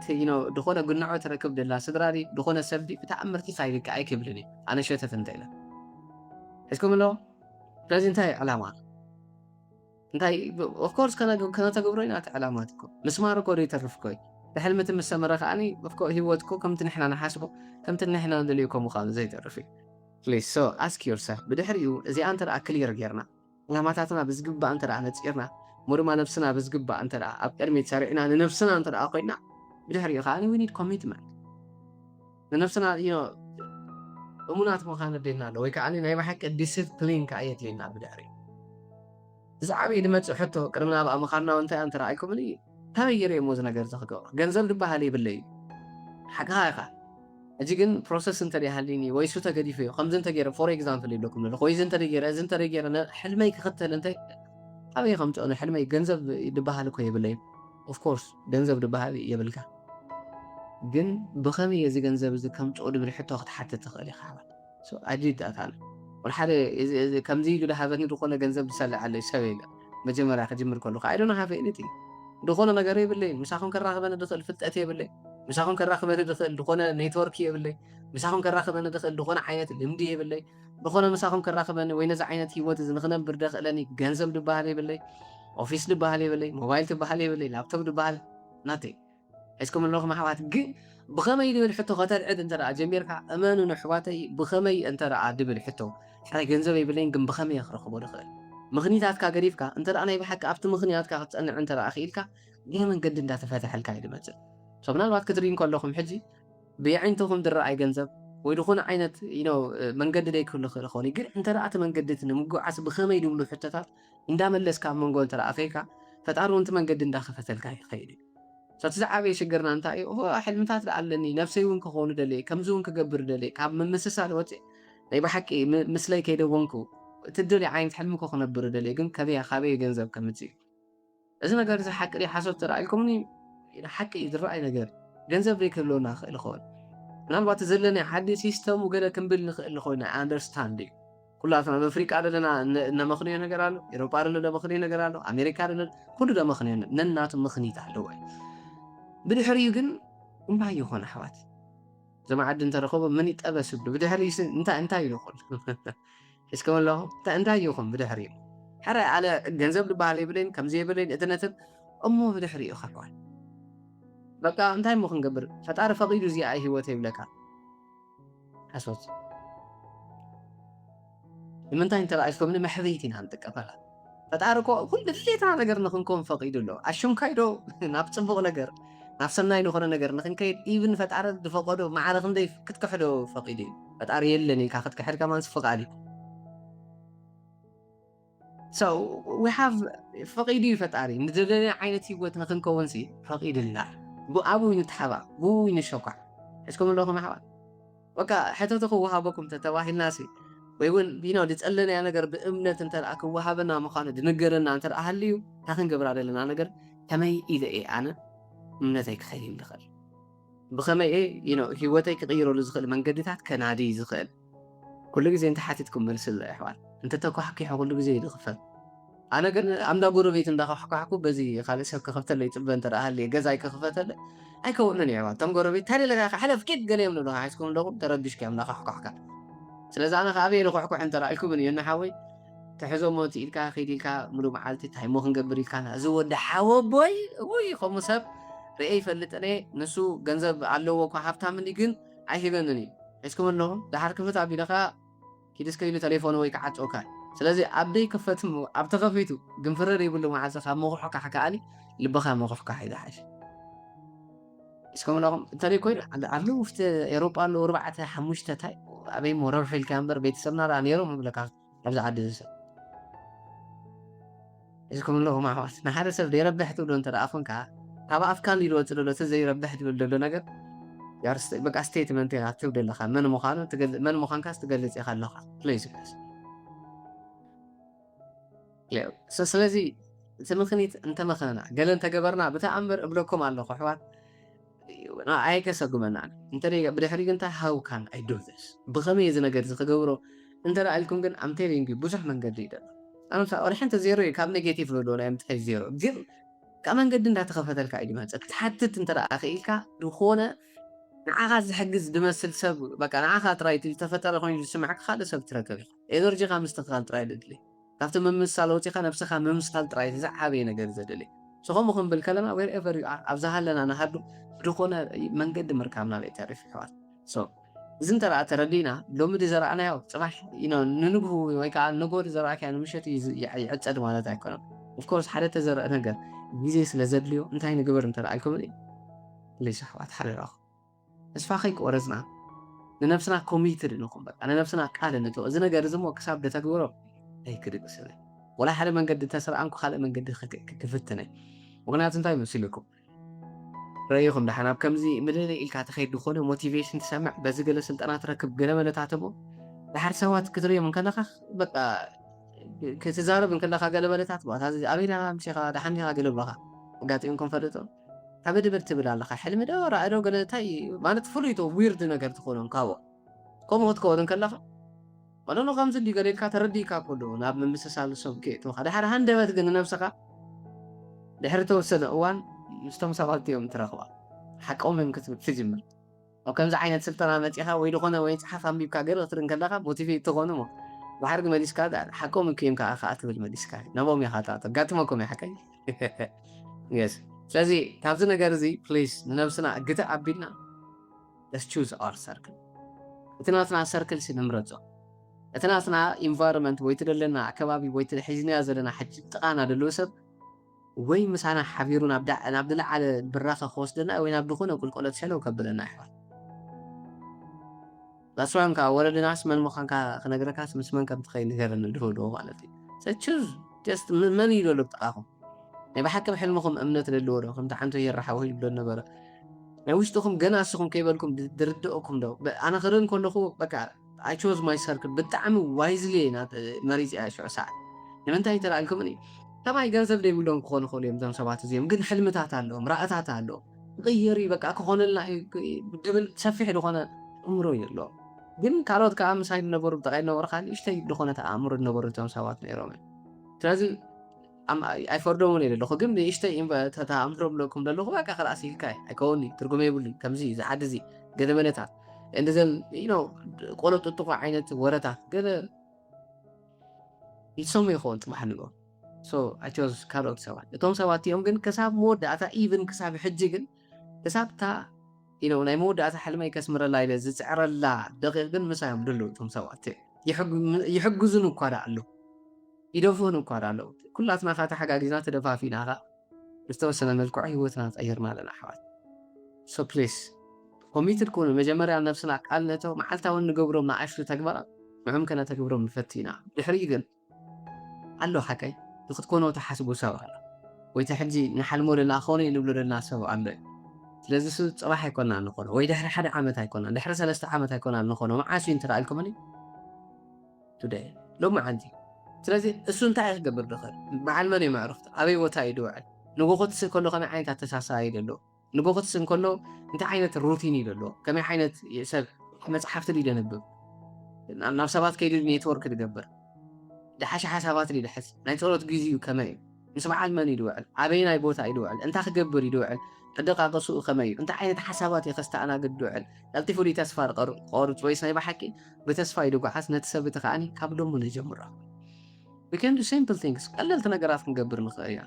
دخونا قلنا تركب دلا سدراري دخونا سبدي بتأمرتي خيرك أي كبلني أنا شو تفنتيله إسكم الله لازم تاي علامات انتاي of course كنا تقبرينات علاماتكم مسماركم ريترفكوي لحلمة المستمرة خاني of course هيوتكم كم تنحنا نحاسبه كم تنحنا ندليكم وخان زي تعرفي please so ask yourself بدحريو إذا أنت رأى كلير غيرنا علاماتنا بس قبة أنت رأى نتسيرنا مرما نفسنا بس قبة أنت رأى أبقرمي تسارعنا لنفسنا أنت رأى قينا بدحريو خاني we need commitment لنفسنا أمونات مخانا دينا لو يكعني نايما حكا discipline كأيت لنا بدحريو زعبي دمت حتى كرمنا بقى مخارنا وانت أنت رأيكم لي تغير يموز نجار زخجور جنزل دبها لي بالليل حقائق أجيكن process انت اللي هاليني ويسو تجدي فيه خمسة تجير for example لكم لو خويز انت تجير أنت تجير أنا حلمي كختل انت أبي خمسة أنا حلمي جنزل دبها لك ويا بالليل of course جنزل دبها لي يبلك جن بخمي يزي جنزل بس كم تقول بالحتة وقت حتى تخلي خاوة so أجيد أثان والحالة إذا كم زي جل هذا ندخلنا جنزب بسال على سوينا مجمع راح جمر كله I don't have anything دخلنا نجاري بالليل مش هكون كراخ بنا دخل في التأتي بالليل مش هكون كراخ بنا دخلنا نيتوركية بالليل مش هكون كراخ بنا دخلنا حياة الإمدية بالليل دخلنا مش هكون كراخ بنا وين زعينة هيوات إذا نخنا بردخل لاني جنزب دبالي بالليل أوفيس دبالي بالليل موبايل دبالي بالليل لابتوب دبالي nothing إسكم اللغة ما حوات بخمي دبل حتى قتل عد أنت رأى جميرك أمان ونحواتي بخمي أنت رأى دبل حتى حتى جنزبي بلين جنب بخمي يخرج بدخل مغنياتك قريبك أنت أنا يبحك أبت مغنياتك أن أنت أخيلك دائما قد أنت تفتح الكايد مثلا صبنا الوقت كترين كلهم حجي بيعينتهم درعي جنزب ويدخون عينة من قد ليك كل خلخوني قل أنت رأت من قدت إنه مجو عس بخمي يدوم له حتى إندام اللي كان من قول ترى أفيك فتعرف أنت من قد أنت خفت الكايد خيري ستزعبي شجرنا أنت هو حلمتات لعلني نفسي وينك خون دلي كم زون كجبر دلي كاب من مسسال وتي نيبا حكي مثلي كيدا وانكو تدري عين حلمك خون بردلي جن كذي خابي جنزب كمتي إذا نقدر حكي لي حسب ترى لكمني حكي إذا رأي نقدر جنزب لي كلنا الخون أنا الوقت زلني حد سيستم وقدر كمبل الخون understanding كلها أصلا بأفريقيا على لنا مخنية نقرأ أوروبا لنا مخنية نقرأ أمريكا لنا كل ده مخنية ننات مخنية تحلوه بدي حري جن ما يخون حوات زي ما عاد انت رخوبة من يتأبس بدي حري انت يخون ايش كمان له انت يخون بدي حري حرق على جنزب لبالي بلين كم زي بلين اتنتب امه بدي حري اخوان بقى انت مخن قبر فتعرف فقيد زي اي هو تيب لك حسوت لمن انت رأيك من محذيتين عندك ابلا فتعرف كل اللي تعال قرنا نكون فقيد له عشان كايدو نابتصبغ لقر نفسنا ينخون نقر نخن كيد even فتعرض فقدو ما عارف ندي كتكحلو فقيدين ፈጣሪ የለን ኢልካ ክትክሕድ ከማንስ ፍቓድ እዩ so we have ፈቂዱ እዩ ፈጣሪ ንዘለለየ ዓይነት ሂወት ንክንከውን ሲ ፈቂድልና ብኣብኡ ንተሓባእ ብኡ ንሸኳዕ ሕዝኩም ኣለኹም ኣሕዋት በቃ ሕተቱ ክወሃበኩም ተተባሂልና ሲ ወይ እውን ዝፀለናያ ነገር ብእምነት እንተደኣ ክወሃበና ምዃኑ ድንገረና እንተደኣ ሃልዩ እንታይ ክንገብራ ዘለና ነገር ከመይ ኢለ እየ ኣነ እምነተይ ክኸይድ ንኽእል ብኸመይ እየ ሂወተይ ክቕይረሉ ዝኽእል መንገድታት ከናድይ ዝኽእል ኩሉ ግዜ እንተሓቲትኩም መልሲ ኣሕዋት እንተተኳሕኪሖ ኩሉ ግዜ ይድኽፈል ኣነ ግን ኣምዳ ጎረቤት እንዳኳሕኳሕኩ በዚ ካልእ ሰብ ክኽፍተለይ ፅበ እንተደኣ ሃልየ ገዛይ ክኽፈተለ ኣይከውንን እየ እቶም ጎረቤት ታደለካ ሓለፍ ኬት ገለ እዮም ንብለካ ሓይስኩም ኣለኹም ተረዲሽካ እዮም እንዳኳሕኳሕካ ስለዚ ኣነ ከዓ ኣበየ ንኳሕኩሕ እንተደኣ ኢልኩምን እዩ ንሓወይ ትሕዞሞ እቲ ኢልካ ከይድ ኢልካ ሙሉእ መዓልቲ ታይሞ ክንገብር ኢልካ እዚ ወዲ ሓወቦይ ውይ ከምኡ ሰብ ርአ ይፈልጥነ ንሱ ገንዘብ ኣለዎ እኳ ሃብታምኒ ግን ኣይሂበንን እዩ ሕዝኩም ኣለኹም ድሓር ክፍት ኣቢለኻ ኪድስ ከኢሉ ቴሌፎን ወይ ክዓፅኦካ ስለዚ ኣብ ደይክፈት ኣብ ተኸፊቱ ግን ፍረር ይብሉ መዓልቲ ካብ መኹሕካ ከኣኒ ልብኻ መኹሕካ ይዝሓሽ ሕዝኩም ኣለኹም እንተደይ ኮይኑ ኣለዉ ውሽጢ ኤሮጳ ኣለዉ 4-5 ታይ ኣበይ ሞረርሑ ኢልካ እምበር ቤተሰብና ዳ ነይሮም ይብለካ ኣብዚ ዓዲ ዝሰብ ሕዝኩም ኣለኹም ኣሕዋት ንሓደ ሰብ ዘይረብሕ ትብሎ እንተደኣ ኮንካ ካብ ኣፍካ ይወፅእ ዘሎ እቲ ዘይረብሕ ትብል ዘሎ ነገር በቃ ስቴትመንት ኢኻ ትብል ኣለኻ መን ምዃንካ ትገልፅ ኢኻ ኣለኻ ፕሌይስስ ስለዚ እቲ ምኽኒት እንተመኸና ገለ እንተገበርና ብተኣምር እብለኩም ኣለኹ ኣሕዋት ኣይከሰጉመና እንተደይ ብድሕሪ ግን እንታይ ሃው ካን ኣይ ዱ ዚስ ብኸመይ እዚ ነገር እዚ ክገብሮ እንተደኣ ኢልኩም ግን ኣም ቴሊንግ ዩ ብዙሕ መንገዲ እዩ ደሎ ኣነ ወደ ሓንቲ ዜሮ እዩ ካብ ኔጌቲቭ ንብሎ ናይ ምትሐይ ዜሮ ግን ካብ መንገዲ እንዳተኸፈተልካ እዩ ድመፀ ትሓትት እንተደኣ ክኢልካ ዝኾነ ንዓኻ ዝሕግዝ ድመስል ሰብ በቃ ንዓኻ ጥራይ ዝተፈጠረ ኮይኑ ዝስምዐካ ካልእ ሰብ ትረክብ ኢኻ ኤነርጂኻ ምስትኽኻል ጥራይ ድድሊ ካብቲ ምምሳል ወፂኻ ነብስኻ ምምስኻል ጥራይ ዝዓበየ ነገር ዘድሊ ስኹም ክንብል ከለና ዌርኤቨር ዩ ኣር ኣብዛ ሃለና ንሃዱ ብድኾነ መንገዲ ምርካብና ቤተሪፍ ኣሕዋት እዚ እንተደኣ ተረዲና ሎሚ ዝዘረኣናዮ ፅባሕ ንንግሁ ወይ ከዓ ንጎድ ዝረኣክያ ንምሸት ይዕፀድ ማለት ኣይኮነን ኦፍኮርስ ሓደ ተዘርአ ነገር ግዜ ስለ ዘድልዮ እንታይ ንግበር እንተደኣ ኢልኩም ፕሊስ ኣሕዋት ሓደራኹ ተስፋ ከይቆረፅና ንነብስና ኮሚትድ ንኹም በቃ ንነብስና ቃል ንተው እዚ ነገር እዚ ሞ ክሳብ ደተግብሮ ኣይክድቅስለ ወላ ሓደ መንገዲ ተሰረኣንኩ ካልእ መንገዲ ክፍትነ ምክንያቱ እንታይ መሲልኩም ረኢኹም ዳሓን ኣብ ከምዚ ምልለ ኢልካ ተኸይድ ዝኾነ ሞቲቬሽን ትሰምዕ በዚ ገለ ስልጠና ትረክብ ገለ መለታት እሞ ድሓር ሰባት ክትሪኦም እንከለካ በቃ ክትዛረብ እንከለካ ገለ መለታት ኣበይና ምሽኻ ዳሓኒኻ ገለ ብለኻ ኣጋጢምኩም ፈልጦ ከበድበድ ትብል ኣለካ ሕልሚ ዶ ራእዶ ገለ እንታይ ማለት ፍሉይቶ ዊርድ ነገር ትኾኖም ካብኦ ከምኡ ክትከወን እንከለካ ወለሎ ከምዚ እንዲ ገለ ኢልካ ተረዲእካ ኩሉ ናብ ምምስሳል ሰብ ክእትኻ ድሓር ሃንደበት ግን ነብስኻ ድሕሪ ተወሰነ እዋን ምስቶም ሰባት እዮም ትረኽባ ሓቆምም ክትብል ትጅምር ኣብ ከምዚ ዓይነት ስልጠና መፂኻ ወይ ዝኾነ ወይ ፅሓፍ ኣንቢብካ ገለ ክትርኢ ከለካ ሞቲቬት ትኾኑ ሞ ባሕርጊ መሊስካ ሓቆም ክዮም ከዓ ትብል መሊስካ ነቦም ኢኻ ተጋጥመኩም እዩ ሓቀይ የስ ስለዚ ካብዚ ነገር እዚ ፕሊዝ ንነብስና ግተ ኣቢልና ለስ ቹዝ ኣር ሰርክል እቲ ናትና ሰርክል ሲ ንምረፆ እቲ ናትና ኢንቫይሮንመንት ወይ ትደለና ኣከባቢ ወይ ሒዝናዮ ዘለና ሕጂ ጥቓና ደለዎ ሰብ ወይ ምሳና ሓቢሩ ናብ ዝለዓለ ብራኸ ክወስደና ወይ ናብ ዝኾነ ቁልቁለት ሸለው ከብለና ይሕዋል ዛስዋን ከዓ ወለድናስ መን ምዃንካ ክነግረካስ ምስ መን ከም ትኸይድ ንገረኒ ድህብልዎ ማለት እዩ ሰቹዝ ጀስት መን ይደሎ ብጥቓኹም ናይ ብሓቂ ሕልምኹም እምነት ለለዎ ዶ ከምቲ ሓንቲ የራሓዊ ይብሎ ነበረ ናይ ውሽጥኹም ገና እስኹም ከይበልኩም ድርድአኩም ዶ ኣነ ክርኢ ከለኹ በቃ ኣይ ቾዝ ማይ ሰርክል ብጣዕሚ ዋይዝሊ መሪፅ እያ ሽዑ ሰዓት ንምንታይ ተላኢልኩምን እዩ ከማይ ገንዘብ ደይብሎም ክኾኑ ክእሉ እዮም እዞም ሰባት እዚኦም ግን ሕልምታት ኣለዎም ራእታት ኣለዎም ቅየሪ በቃ ክኾነልና ድብል ሰፊሕ ዝኾነ እምሮ እዩ ኣለዎም ግን ካልኦት ከዓ ምሳይ ዝነበሩ ብጠቃይ ዝነበሩ ካል እሽተይ ዝኾነ ተኣምሮ ዝነበሩ እዞም ሰባት ነይሮም ስለዚ ኣይፈርዶምን እየ ዘለኹ ግን ንእሽተይ ተኣምሮ ብለኩም ዘለኹ በቃ ክላስ ኢልካ ኣይከውኒ ትርጉም የብሉ ከምዚ ዝዓዲ እዚ ገለመለታት እንደዘን ቆሎ ጥጥቑ ዓይነት ወረታት ገለ ይሰሙ ይኸውን ፅባሕ ንግሆ I chose ካልኦት ሰባት እቶም ሰባት እዮም ግን ክሳብ መወዳእታ ኢቭን ክሳብ ሕጂ ግን ክሳብታ ናይ መወዳእታ ሕልመይ ከስምረላ ኢለ ዝፅዕረላ ደቂቕ ግን ምሳዮም ድሉ እቶም ሰባት ይሕግዙን እኳ ዳ ኣለዉ ይደፍኡን እኳ ዳ ኣለዉ ኩላትና ካ ተሓጋጊዝና ተደፋፊና ካ ብዝተወሰነ መልክዑ ሂወትና ቀይርና ኣለና ኣሕዋት ፕሊስ ኮሚትድ ኮኑ መጀመርያ ነፍስና ቃልነቶ መዓልታውን ንገብሮም ንኣሽቱ ተግባራት ንዖም ከነተግብሮም ንፈቲና ድሕሪ ግን ኣሎ ሓቀይ ክትኮኖ ተሓስቡ ሰብ ኣሎ ወይ ሕጂ ንሓልሞ ለና ኾነ ንብሎ ለና ሰብ ኣሎ ስለዚ እሱ ፅባሕ ኣይኮና ንኾኖ ወይ ድሕሪ 1 ዓመት ኣይኮና ድሕሪ 3 ዓመት ኣይኮና ንኾኖ መዓስ እዩ እንተረኣልኩምኒ ቱደይ ሎሚ ዓንቲ ስለዚ እሱ እንታይ ክገብር ድኽእል በዓል መን እዩ መዕርፍቲ ኣበይ ቦታ እዩ ድውዕል ንጎ ክትስ ከሎ ከመይ ዓይነት ኣተሳስባ እዩ ዘሎ ንጎ ክትስ እንከሎ እንታይ ዓይነት ሩቲን እዩ ዘለዎ ከመይ ዓይነት ሰብ መፅሓፍቲ ድዩ ደንብብ ናብ ሰባት ከይዱ ኔትወርክ ድገብር ድሓሽ ሓሳባት ድዩ ድሕዝ ናይ ፀሎት ግዚኡ ከመይ እዩ ምስ በዓል መን እዩ ድውዕል ኣበይ ናይ ቦታ እዩ ድውዕል እንታይ ክገብር እዩ ድውዕል ኣደቃቅስኡ ከመይ እዩ እንታይ ዓይነት ሓሳባት እዩ ከስተኣናግድ ድውዕል ቀልጢፉ ድዩ ተስፋ ቆርፅ ወይስ ናይ ባሓቂ ብተስፋ እዩ ድጓዓስ ነቲ ሰብ እቲ ከዓኒ ካብ ሎሙ ንጀምሮ we can do simple things ቀለልቲ ነገራት ክንገብር ንኽእል ኢና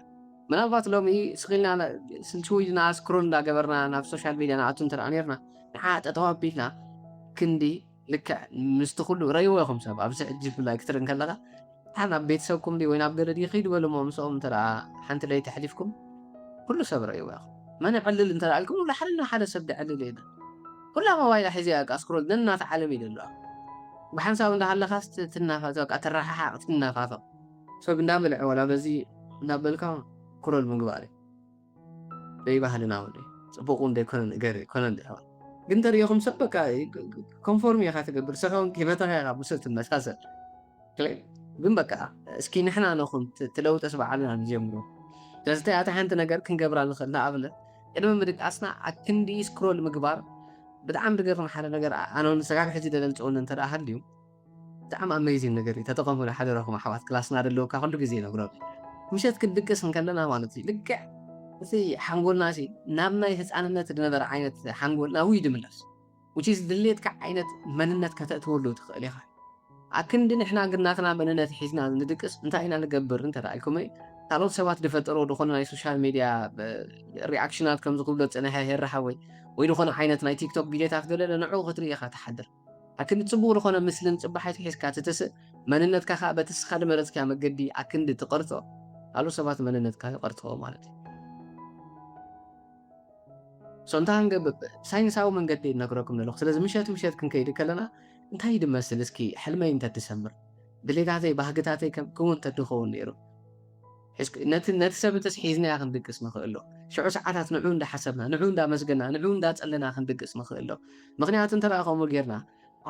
ምናልባት ሎሚ ስኺልና ስልችውይና ስክሮል እንዳገበርና ናብ ሶሻል ሚድያ ንኣቱ እንተደኣ ነርና ንዓ ጠጠው ኣቢልና ክንዲ ልክዕ ምስቲ ኩሉ ረይዎ ኢኹም ሰብ ኣብዚ ሕጂ ብፍላይ ክትርኢ ከለኻ ናብ ቤተሰብኩም ወይ ናብ ገለ ዲ ከይዱ በሎሞ ምስኦም እንተደኣ ሓንቲ ለይቲ ሕሊፍኩም ኩሉ ሰብ ረይዎ ኢኹም መን ዕልል እንተደኣ ኢልኩም ሓደ ሰብ ድዕልል የለን ኩላ ሞባይል ሒዚ በቃ ስክሮል ነናተዓለም እዩ ዘሎ ብሓንሳብ እንዳሃለኻስ ትናፋቕ ተራሓሓቕ ትናፋቕ ሰብ እንዳበልዐ ወላ በዚ እንዳበልካ ኩረል ምግባር በይባህልና ወዲ ፅቡቅ እንደይኮነ ነገር ኮነ እንደሆነ ግን ተሪኢኹም ሰብ በቃ ኮንፎርም ኢኻ ትገብር ሰኸውን ሂበትኻ ኢኻ ምስል ትመሳሰል ግን በቃ እስኪ ንሕና ነኹን ትለውጠስ በዓልና ንጀምሮ ስለዚ ኣታ ሓንቲ ነገር ክንገብራ ንኽእል ንኣብነት ቅድሚ ምድቃስና ኣክንዲ ስክሮል ምግባር ብጣዕሚ ድገርም ሓደ ነገር ኣነ ንሰጋግ ሕጂ ደለልፅኡን እንተደኣ ሃልዩ ብጣዕሚ ኣሜዚንግ ነገር እዩ ተጠቐምሉ ሓደ ረኹም ኣሕዋት ክላስና ደለውካ ኩሉ ግዜ ነግሮ ምሸት ክንድቅስ ከለና ማለት እዩ ልክዕ እቲ ሓንጎልና ናብ ናይ ህፃንነት ዝነበረ ዓይነት ሓንጎልና ውይ ድምለስ ውጪስ ድሌትካ ዓይነት መንነት ከተእትወሉ ትኽእል ኢኻ ኣክንዲ ንሕና ግናትና መንነት ሒዝና ንድቅስ እንታይ ኢና ንገብር እንተደኣልኩም ካልኦት ሰባት ዝፈጠሮ ዝኾነ ናይ ሶሻል ሚድያ ሪኣክሽናት ከም ዝኽብሎ ፀንሐ የራሓ ወይ ዝኾነ ዓይነት ናይ ቲክቶክ ቪድዮታት ገለ ንዕኡ ክትርኢ ኢኻ ተሓድር ኣክንዲ ፅቡቅ ዝኾነ ምስልን ፅባሓት ሒዝካ ትትስእ መንነትካ ከዓ በትስኻ ድመረፅካ መገዲ ኣክንዲ ትቐርፆ ካልኦት ሰባት መንነትካ ይቐርፅዎ ማለት እዩ እንታይ ክንገብር ሳይንሳዊ መንገዲ ነግረኩም ኣለኹ ስለዚ ምሸት ክንከይድ ከለና እንታይ ድመስል እስኪ ሕልመይ እንተትሰምር ድሌታተይ ባህግታተይ ከምውን ተድኸውን ነይሩ ነቲ ሰብ ተስሒዝናያ ክንድቅስ ንኽእሎ ሽዑ ሰዓታት ንዑ እንዳሓሰብና ንዑ እንዳመስገና ንዑ እንዳፀለና ክንድቅስ ንኽእሎ ምክንያቱ እንተደኣ ከምኡ ጌርና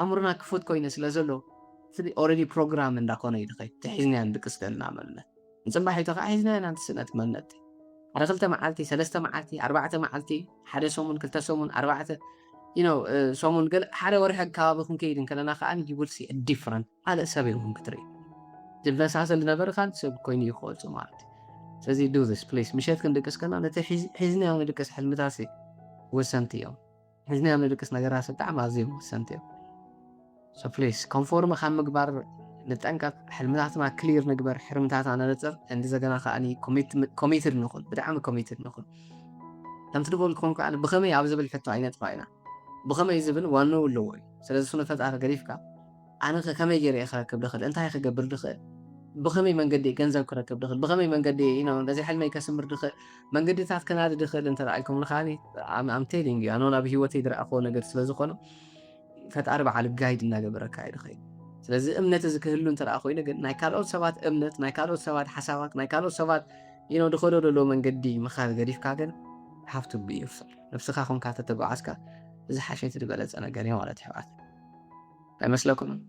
ኣእምሮና ክፉት ኮይነ ስለ ዘሎ ኦልሬዲ ፕሮግራም እንዳኮነ እዩ ድኸይድ ተሒዝናያ ንድቅስ ዘለና መንነት ንፅባሒቱ ከዓ ሒዝናያ ናንትስነት መንነት ሓደ 2 መዓልቲ 3 መዓልቲ 4 መዓልቲ ሓደ ሰሙን 2 ሰሙን 4 ሰሙን ገለ ሓደ ወርሒ ከባቢ ክንከይድ ከለና ከዓ you will see a different ካልእ ሰብ እውን ክትርኢ ዝመሳሰል ዝነበረ ካልእ ሰብ ኮይኑ ይኽእልፁ ማለት እዩ ስለዚ do this please ምሸት ክንድቅስ ከለና ነቲ ሒዝናዮ ንድቅስ ሕልምታት ወሰንቲ እዮም ሒዝናዮ ንድቅስ ነገራት ብጣዕሚ ኣዝዮም ወሰንቲ እዮም so please ኮንፎርም ካብ ምግባር ንጠንቀቕ ሕልምታትና ክሊር ንግበር ሕርምታትና ነነፅር እንደገና ከዓኒ ኮሚትድ ንኹን ብጣዕሚ ኮሚትድ ንኹን ከምቲ ድበልኩም ከዓ ብኸመይ ኣብ ዝብል ሕቶ ኣይነጥፋ ኢና ብኸመይ ዝብል ዋናው ኣለዎ እዩ ስለዚ እሱ ንፈጣሪ ገዲፍካ ኣነ ከመይ ጌረ ክረክብ ድኽእል እንታይ ክገብር ድኽእል ብኸመይ መንገዲ ገንዘብ ክረክብ ድኽእል ብኸመይ መንገዲ ነዚ ሕልመይ ከስምር ድኽእል መንገድታት ከናዲ ድኽእል እንተረኣይኩም ንኸዓኒ ኣም ቴሊንግ እዩ ኣነ ናብ ሂወተይ ዝረኣኽቦ ነገር ስለዝኾነ ፈጣሪ በዓል ጋይድ እናገበረካ እዩ ድኽእል ስለዚ እምነት እዚ ክህሉ እንተደኣ ኮይኑ ግን ናይ ካልኦት ሰባት እምነት ናይ ካልኦት ሰባት ሓሳባት ናይ ካልኦት ሰባት ድኸዶ ደሎ መንገዲ ምኻድ ገዲፍካ ግን have to be yourself ነፍስኻ ኮንካ ተተጓዓዝካ ዝሓሸ ትበለፀ ነገር እዩ ማለት ኣሕዋት ኣይመስለኩምን